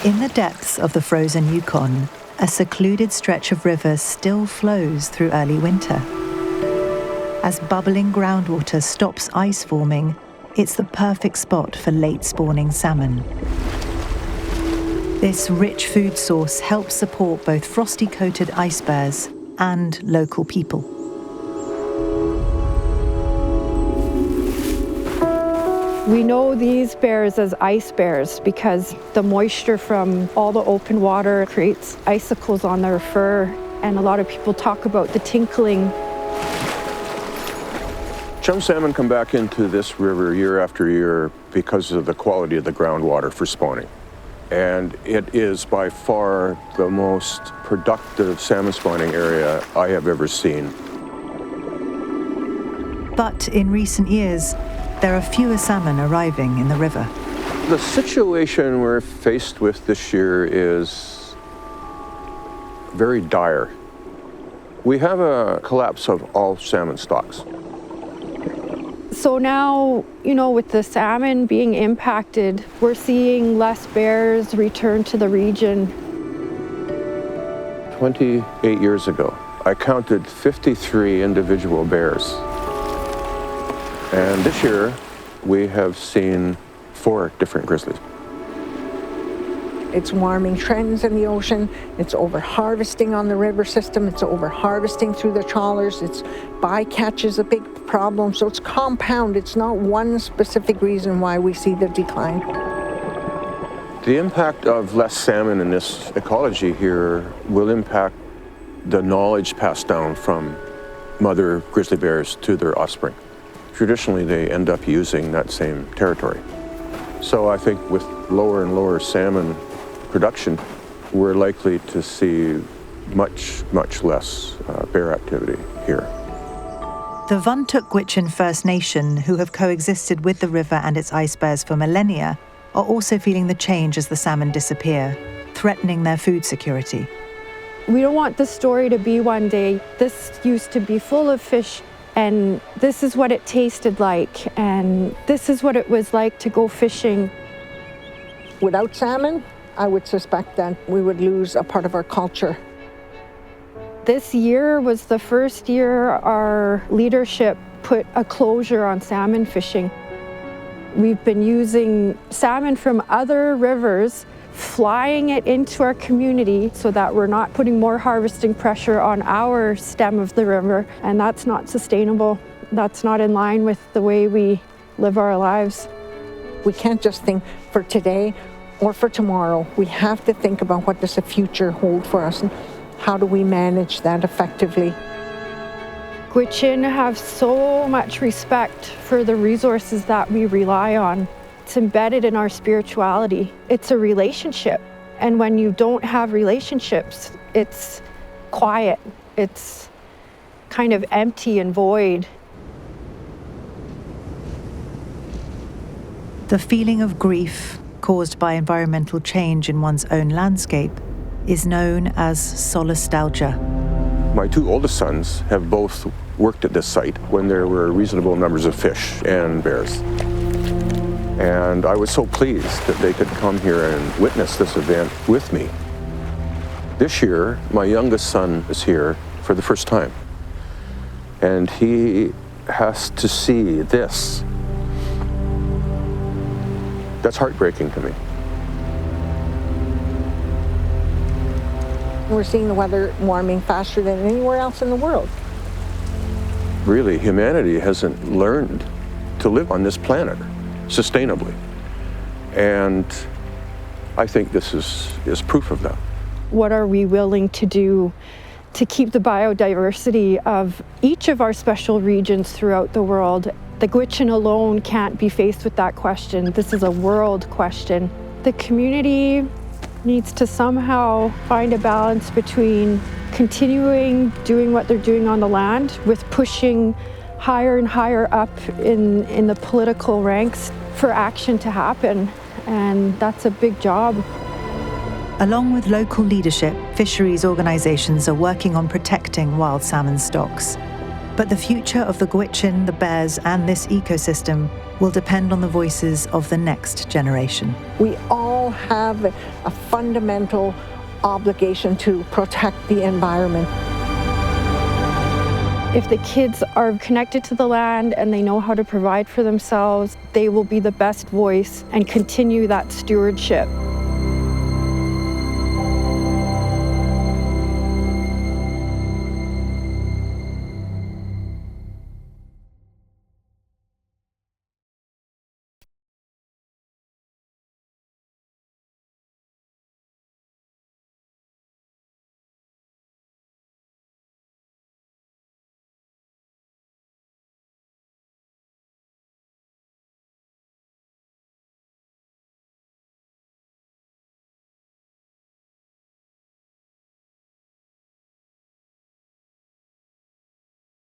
In the depths of the frozen Yukon, a secluded stretch of river still flows through early winter. As bubbling groundwater stops ice forming, it's the perfect spot for late-spawning salmon. This rich food source helps support both frosty-coated ice bears and local people. We know these bears as ice bears because the moisture from all the open water creates icicles on their fur, and a lot of people talk about the tinkling. Chum salmon come back into this river year after year because of the quality of the groundwater for spawning. And it is by far the most productive salmon spawning area I have ever seen. But in recent years, there are fewer salmon arriving in the river. The situation we're faced with this year is very dire. We have a collapse of all salmon stocks. So now, with the salmon being impacted, we're seeing less bears return to the region. 28 years ago, I counted 53 individual bears. And this year, we have seen 4 different grizzlies. It's warming trends in the ocean, it's over-harvesting on the river system, it's over-harvesting through the trawlers, it's bycatch is a big problem, so it's compound. It's not one specific reason why we see the decline. The impact of less salmon in this ecology here will impact the knowledge passed down from mother grizzly bears to their offspring. Traditionally, they end up using that same territory. So I think with lower and lower salmon production, we're likely to see much, much less bear activity here. The Gwich'in First Nation, who have coexisted with the river and its ice bears for millennia, are also feeling the change as the salmon disappear, threatening their food security. We don't want the story to be one day, this used to be full of fish, and this is what it tasted like, and this is what it was like to go fishing. Without salmon, I would suspect that we would lose a part of our culture. This year was the first year our leadership put a closure on salmon fishing. We've been using salmon from other rivers, flying it into our community so that we're not putting more harvesting pressure on our stem of the river, and that's not sustainable. That's not in line with the way we live our lives. We can't just think for today or for tomorrow. We have to think about what does the future hold for us and how do we manage that effectively. Gwich'in have so much respect for the resources that we rely on. It's embedded in our spirituality. It's a relationship. And when you don't have relationships, it's quiet. It's kind of empty and void. The feeling of grief caused by environmental change in one's own landscape is known as solastalgia. My 2 oldest sons have both worked at this site when there were reasonable numbers of fish and bears. And I was so pleased that they could come here and witness this event with me. This year, my youngest son is here for the first time. And he has to see this. That's heartbreaking to me. We're seeing the weather warming faster than anywhere else in the world. Really, humanity hasn't learned to live on this planet sustainably. And I think this is proof of that. What are we willing to do to keep the biodiversity of each of our special regions throughout the world? The Gwich'in alone can't be faced with that question. This is a world question. The community needs to somehow find a balance between continuing doing what they're doing on the land with pushing higher and higher up in the political ranks for action to happen. And that's a big job. Along with local leadership, fisheries organisations are working on protecting wild salmon stocks. But the future of the Gwich'in, the bears, and this ecosystem will depend on the voices of the next generation. We all all have a fundamental obligation to protect the environment. If the kids are connected to the land and they know how to provide for themselves, they will be the best voice and continue that stewardship.